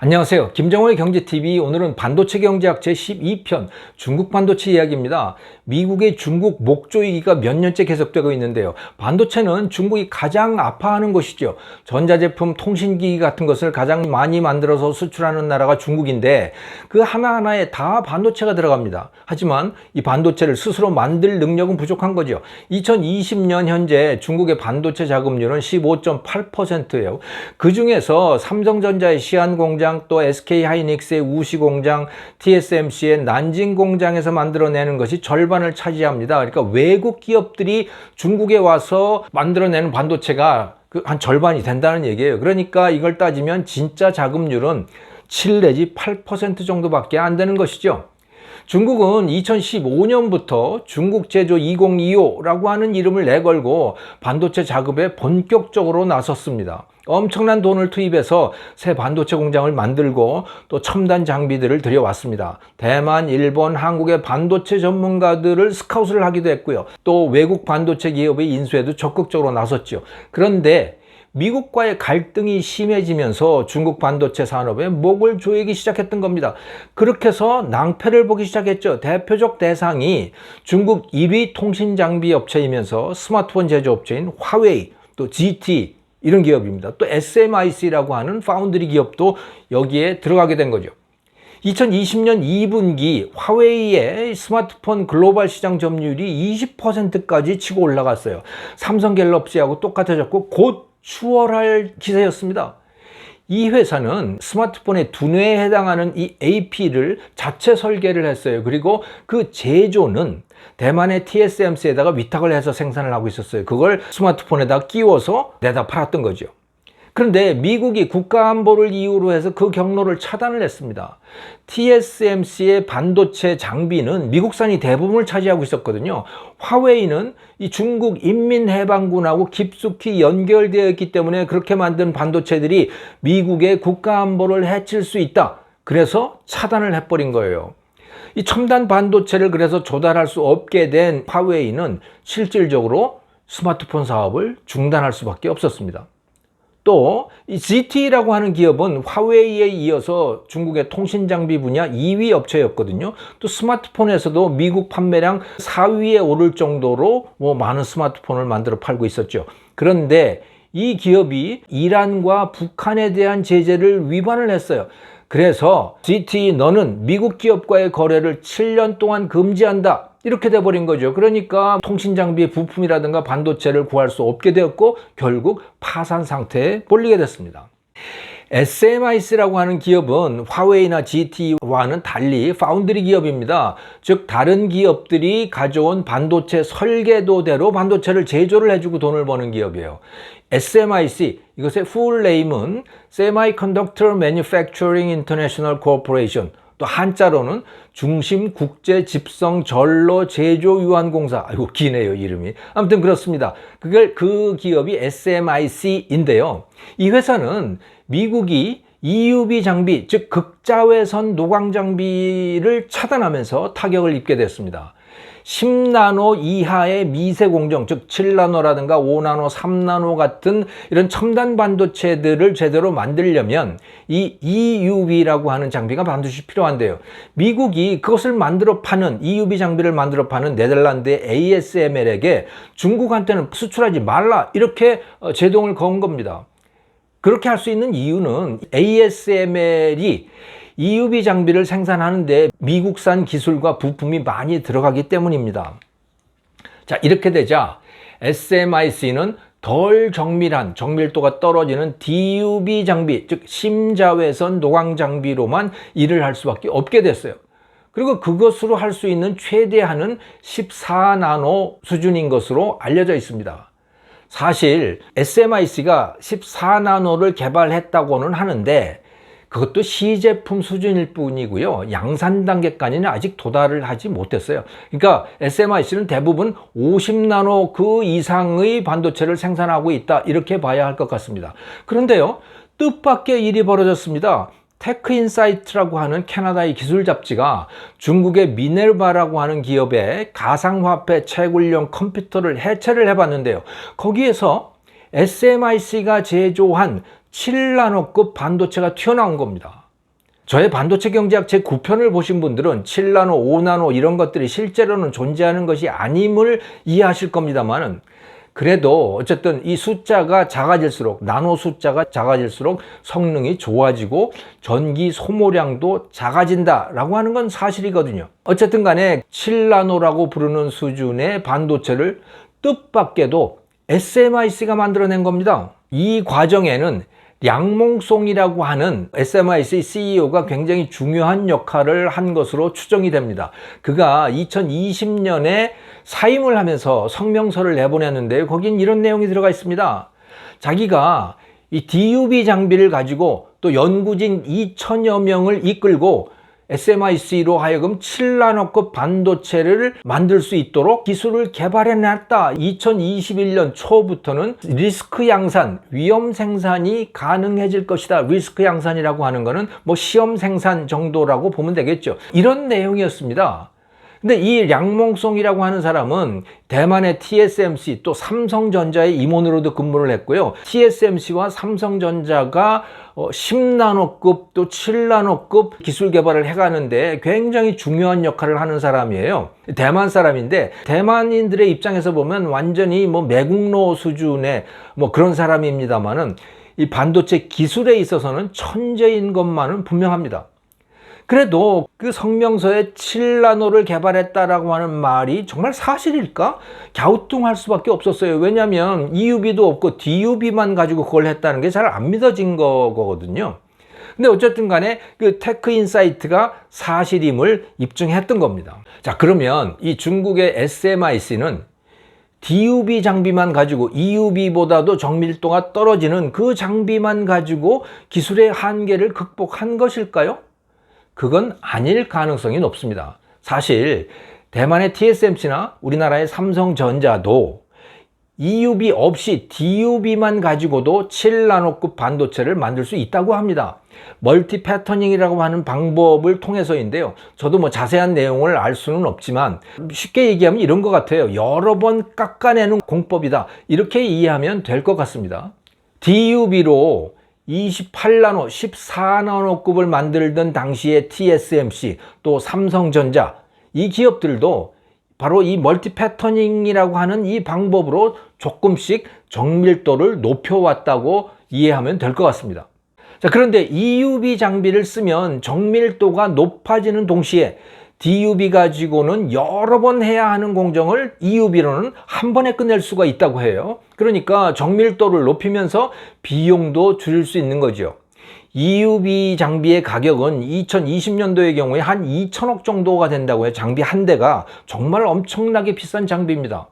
안녕하세요. 김정호의 경제TV. 오늘은 반도체 경제학 제12편 중국 반도체 이야기입니다. 미국의 중국 목조이기가 몇 년째 계속되고 있는데요. 반도체는 중국이 가장 아파하는 것이죠. 전자제품, 통신기기 같은 것을 가장 많이 만들어서 수출하는 나라가 중국인데 그 하나하나에 다 반도체가 들어갑니다. 하지만 이 반도체를 스스로 만들 능력은 부족한 거죠. 2020년 현재 중국의 반도체 자금률은 15.8%예요. 그 중에서 삼성전자의 시안 공장, 또 SK하이닉스의 우시 공장, TSMC의 난징 공장에서 만들어내는 것이 절반을 차지합니다. 그러니까 외국 기업들이 중국에 와서 만들어내는 반도체가 한 절반이 된다는 얘기예요. 그러니까 이걸 따지면 진짜 자금률은 7 내지 8% 정도밖에 안 되는 것이죠. 중국은 2015년부터 중국 제조 2025라고 하는 이름을 내걸고 반도체 작업에 본격적으로 나섰습니다. 엄청난 돈을 투입해서 새 반도체 공장을 만들고 또 첨단 장비들을 들여왔습니다. 대만, 일본, 한국의 반도체 전문가들을 스카웃을 하기도 했고요. 또 외국 반도체 기업의 인수에도 적극적으로 나섰죠. 그런데 미국과의 갈등이 심해지면서 중국 반도체 산업에 목을 조이기 시작했던 겁니다. 그렇게 해서 낭패를 보기 시작했죠. 대표적 대상이 중국 1위 통신 장비 업체이면서 스마트폰 제조업체인 화웨이, 또 GT 이런 기업입니다. 또 SMIC라고 하는 파운드리 기업도 여기에 들어가게 된 거죠. 2020년 2분기 화웨이의 스마트폰 글로벌 시장 점유율이 20%까지 치고 올라갔어요. 삼성갤럭시하고 똑같아졌고 곧 추월할 기세였습니다. 이 회사는 스마트폰의 두뇌에 해당하는 이 AP를 자체 설계를 했어요. 그리고 그 제조는 대만의 TSMC에다가 위탁을 해서 생산을 하고 있었어요. 그걸 스마트폰에다 끼워서 내다 팔았던 거죠. 그런데 미국이 국가안보를 이유로 해서 그 경로를 차단을 했습니다. TSMC의 반도체 장비는 미국산이 대부분을 차지하고 있었거든요. 화웨이는 이 중국 인민해방군하고 깊숙이 연결되어 있기 때문에 그렇게 만든 반도체들이 미국의 국가안보를 해칠 수 있다. 그래서 차단을 해버린 거예요. 이 첨단 반도체를 그래서 조달할 수 없게 된 화웨이는 실질적으로 스마트폰 사업을 중단할 수밖에 없었습니다. 또 이 GT라고 하는 기업은 화웨이에 이어서 중국의 통신장비 분야 2위 업체였거든요. 또 스마트폰에서도 미국 판매량 4위에 오를 정도로 많은 스마트폰을 만들어 팔고 있었죠. 그런데 이 기업이 이란과 북한에 대한 제재를 위반을 했어요. 그래서 GT 너는 미국 기업과의 거래를 7년 동안 금지한다. 이렇게 돼버린 거죠. 그러니까 통신장비의 부품이라든가 반도체를 구할 수 없게 되었고 결국 파산 상태에 몰리게 됐습니다. SMIC라고 하는 기업은 화웨이나 GT와는 달리 파운드리 기업입니다. 즉 다른 기업들이 가져온 반도체 설계도대로 반도체를 제조를 해주고 돈을 버는 기업이에요. SMIC, 이것의 full name은 Semiconductor Manufacturing International Corporation, 또 한자로는 중심국제집성전로제조유한공사. 아이고 기네요 이름이. 아무튼 그렇습니다. 그 기업이 SMIC인데요. 이 회사는 미국이 EUV 장비, 즉 극자외선 노광 장비를 차단하면서 타격을 입게 됐습니다. 10나노 이하의 미세 공정, 즉 7나노라든가 5나노, 3나노 같은 이런 첨단 반도체들을 제대로 만들려면 이 EUV라고 하는 장비가 반드시 필요한데요. 미국이 그것을 만들어 파는 EUV 장비를 만들어 파는 네덜란드의 ASML에게 중국한테는 수출하지 말라 이렇게 제동을 건 겁니다. 그렇게 할 수 있는 이유는 ASML이 EUV 장비를 생산하는데 미국산 기술과 부품이 많이 들어가기 때문입니다. 자, 이렇게 되자 SMIC는 덜 정밀한, 정밀도가 떨어지는 DUV 장비, 즉 심자외선 노광 장비로만 일을 할 수밖에 없게 됐어요. 그리고 그것으로 할 수 있는 최대한은 14나노 수준인 것으로 알려져 있습니다. 사실 SMIC가 14나노를 개발했다고는 하는데 그것도 시제품 수준일 뿐이고요. 양산 단계까지는 아직 도달을 하지 못했어요. 그러니까 SMIC는 대부분 50나노 그 이상의 반도체를 생산하고 있다. 이렇게 봐야 할 것 같습니다. 그런데요. 뜻밖의 일이 벌어졌습니다. 테크인사이트라고 하는 캐나다의 기술 잡지가 중국의 미네르바라고 하는 기업의 가상화폐 채굴용 컴퓨터를 해체를 해봤는데요. 거기에서 SMIC가 제조한 7나노급 반도체가 튀어나온 겁니다. 저의 반도체 경제학 제 9편을 보신 분들은 7나노, 5나노 이런 것들이 실제로는 존재하는 것이 아님을 이해하실 겁니다만은, 그래도 어쨌든 이 숫자가 작아질수록, 나노 숫자가 작아질수록 성능이 좋아지고 전기 소모량도 작아진다라고 하는 건 사실이거든요. 어쨌든 간에 7나노라고 부르는 수준의 반도체를 뜻밖에도 SMIC가 만들어낸 겁니다. 이 과정에는 량몽송이라고 하는 SMIC CEO가 굉장히 중요한 역할을 한 것으로 추정이 됩니다. 그가 2020년에 사임을 하면서 성명서를 내보냈는데요. 거긴 이런 내용이 들어가 있습니다. 자기가 이 DUV 장비를 가지고 또 연구진 2천여 명을 이끌고 SMIC로 하여금 7나노급 반도체를 만들 수 있도록 기술을 개발해놨다. 2021년 초부터는 리스크 양산, 위험 생산이 가능해질 것이다. 리스크 양산이라고 하는 거는 뭐 시험 생산 정도라고 보면 되겠죠. 이런 내용이었습니다. 근데 이 량몽송이라고 하는 사람은 대만의 TSMC 또 삼성전자의 임원으로도 근무를 했고요. TSMC와 삼성전자가 10나노급 또 7나노급 기술 개발을 해가는데 굉장히 중요한 역할을 하는 사람이에요. 대만 사람인데 대만인들의 입장에서 보면 완전히 뭐 매국노 수준의 뭐 그런 사람입니다만은 이 반도체 기술에 있어서는 천재인 것만은 분명합니다. 그래도 그 성명서에 7나노를 개발했다라고 하는 말이 정말 사실일까? 갸우뚱할 수밖에 없었어요. 왜냐하면 EUV도 없고 DUV만 가지고 그걸 했다는 게 잘 안 믿어진 거거든요. 근데 어쨌든 간에 그 테크인사이트가 사실임을 입증했던 겁니다. 자, 그러면 이 중국의 SMIC는 DUV 장비만 가지고 EUV보다도 정밀도가 떨어지는 그 장비만 가지고 기술의 한계를 극복한 것일까요? 그건 아닐 가능성이 높습니다. 사실 대만의 TSMC나 우리나라의 삼성전자도 EUV 없이 DUV만 가지고도 7나노급 반도체를 만들 수 있다고 합니다. 멀티 패터닝이라고 하는 방법을 통해서인데요. 저도 뭐 자세한 내용을 알 수는 없지만 쉽게 얘기하면 이런 것 같아요. 여러 번 깎아내는 공법이다. 이렇게 이해하면 될 것 같습니다. DUV로 28나노, 14나노급을 만들던 당시의 TSMC 또 삼성전자, 이 기업들도 바로 이 멀티 패터닝이라고 하는 이 방법으로 조금씩 정밀도를 높여왔다고 이해하면 될 것 같습니다. 자, 그런데 EUV 장비를 쓰면 정밀도가 높아지는 동시에 DUV 가지고는 여러 번 해야 하는 공정을 EUV로는 한 번에 끝낼 수가 있다고 해요. 그러니까 정밀도를 높이면서 비용도 줄일 수 있는 거죠. EUV 장비의 가격은 2020년도의 경우에 한 2천억 정도가 된다고 해요. 장비 한 대가 정말 엄청나게 비싼 장비입니다.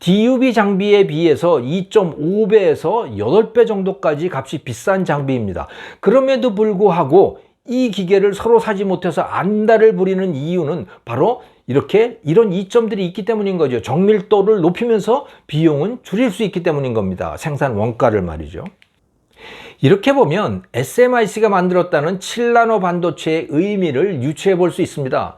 DUV 장비에 비해서 2.5배에서 8배 정도까지 값이 비싼 장비입니다. 그럼에도 불구하고 이 기계를 서로 사지 못해서 안달을 부리는 이유는 바로 이런 이점들이 있기 때문인 거죠. 정밀도를 높이면서 비용은 줄일 수 있기 때문인 겁니다. 생산 원가를 말이죠. 이렇게 보면 SMIC가 만들었다는 7나노 반도체의 의미를 유추해 볼 수 있습니다.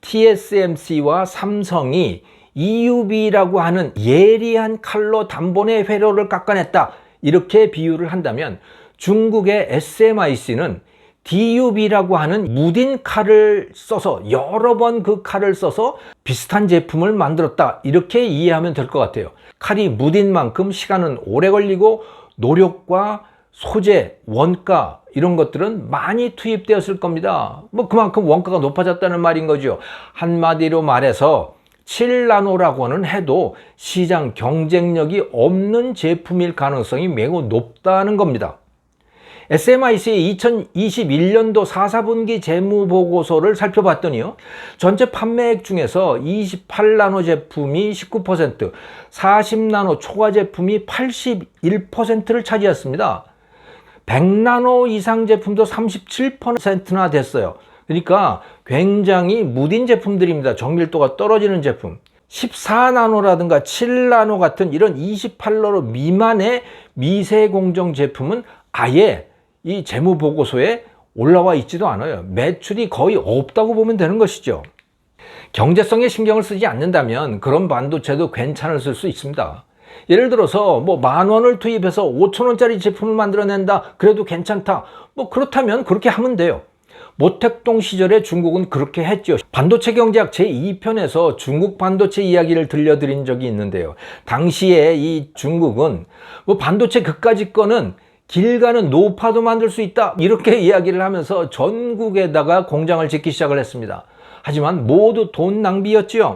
TSMC와 삼성이 EUV라고 하는 예리한 칼로 단번에 회로를 깎아냈다. 이렇게 비유를 한다면 중국의 SMIC는 DUV라고 하는 무딘 칼을 써서 여러 번 그 칼을 써서 비슷한 제품을 만들었다. 이렇게 이해하면 될 것 같아요. 칼이 무딘 만큼 시간은 오래 걸리고 노력과 소재, 원가 이런 것들은 많이 투입되었을 겁니다. 뭐 그만큼 원가가 높아졌다는 말인 거죠. 한마디로 말해서 7나노라고는 해도 시장 경쟁력이 없는 제품일 가능성이 매우 높다는 겁니다. SMIC의 2021년도 4사분기 재무보고서를 살펴봤더니요. 전체 판매액 중에서 28나노 제품이 19%, 40나노 초과 제품이 81%를 차지했습니다. 100나노 이상 제품도 37%나 됐어요. 그러니까 굉장히 무딘 제품들입니다. 정밀도가 떨어지는 제품. 14나노라든가 7나노 같은 이런 28나노 미만의 미세 공정 제품은 아예 이 재무보고서에 올라와 있지도 않아요. 매출이 거의 없다고 보면 되는 것이죠. 경제성에 신경을 쓰지 않는다면 그런 반도체도 괜찮을 수 있습니다. 예를 들어서 뭐 10,000원을 투입해서 5,000원짜리 제품을 만들어낸다. 그래도 괜찮다. 뭐 그렇다면 그렇게 하면 돼요. 모택동 시절에 중국은 그렇게 했죠. 반도체 경제학 제2편에서 중국 반도체 이야기를 들려드린 적이 있는데요. 당시에 이 중국은 뭐 반도체 그까짓 거는 길 가는 노파도 만들 수 있다, 이렇게 이야기를 하면서 전국에다가 공장을 짓기 시작을 했습니다. 하지만 모두 돈 낭비였지요.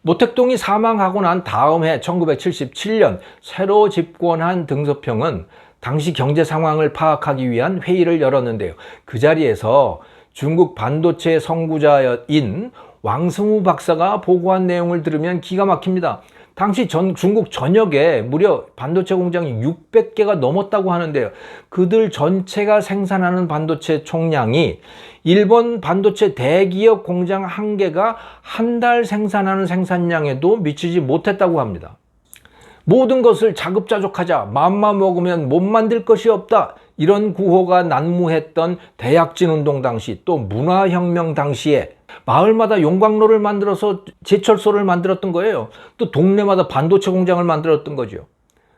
모택동이 사망하고 난 다음 해 1977년 새로 집권한 등소평은 당시 경제 상황을 파악하기 위한 회의를 열었는데요. 그 자리에서 중국 반도체 선구자인 왕승우 박사가 보고한 내용을 들으면 기가 막힙니다. 당시 중국 전역에 무려 반도체 공장이 600개가 넘었다고 하는데요. 그들 전체가 생산하는 반도체 총량이 일본 반도체 대기업 공장 한 개가 한 달 생산하는 생산량에도 미치지 못했다고 합니다. 모든 것을 자급자족하자, 맘만 먹으면 못 만들 것이 없다, 이런 구호가 난무했던 대약진 운동 당시, 또 문화혁명 당시에 마을마다 용광로를 만들어서 제철소를 만들었던 거예요. 또 동네마다 반도체 공장을 만들었던 거죠.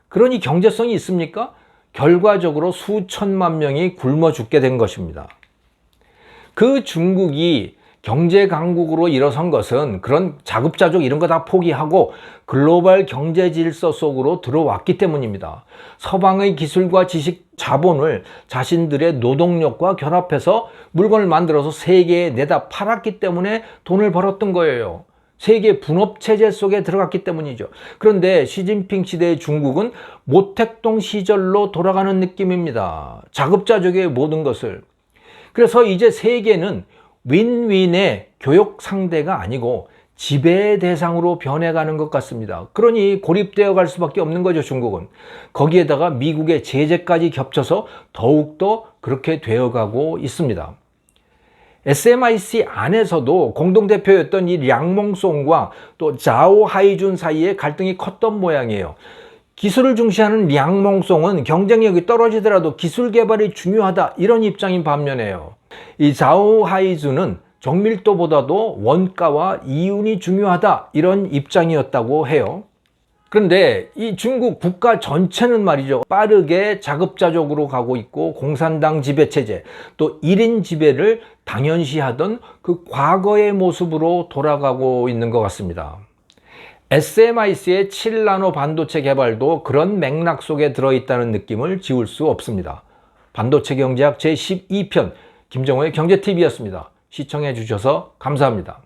그러니 경제성이 있습니까? 결과적으로 수천만 명이 굶어 죽게 된 것입니다. 그 중국이 경제 강국으로 일어선 것은 그런 자급자족 이런 거 다 포기하고 글로벌 경제 질서 속으로 들어왔기 때문입니다. 서방의 기술과 지식, 자본을 자신들의 노동력과 결합해서 물건을 만들어서 세계에 내다 팔았기 때문에 돈을 벌었던 거예요. 세계 분업체제 속에 들어갔기 때문이죠. 그런데 시진핑 시대의 중국은 모택동 시절로 돌아가는 느낌입니다. 자급자족의 모든 것을. 그래서 이제 세계는 윈윈의 교역 상대가 아니고 지배의 대상으로 변해가는 것 같습니다. 그러니 고립되어 갈 수밖에 없는 거죠, 중국은. 거기에다가 미국의 제재까지 겹쳐서 더욱더 그렇게 되어가고 있습니다. SMIC 안에서도 공동대표였던 이 량몽송과 또 자오 하이준 사이에 갈등이 컸던 모양이에요. 기술을 중시하는 량몽송은 경쟁력이 떨어지더라도 기술 개발이 중요하다, 이런 입장인 반면에요. 이 자오 하이준은 정밀도보다도 원가와 이윤이 중요하다, 이런 입장이었다고 해요. 그런데 이 중국 국가 전체는 말이죠, 빠르게 자급자족으로 가고 있고 공산당 지배체제, 또 1인 지배를 당연시하던 그 과거의 모습으로 돌아가고 있는 것 같습니다. SMIC의 7나노 반도체 개발도 그런 맥락 속에 들어있다는 느낌을 지울 수 없습니다. 반도체 경제학 제12편 김정호의 경제TV였습니다. 시청해 주셔서 감사합니다.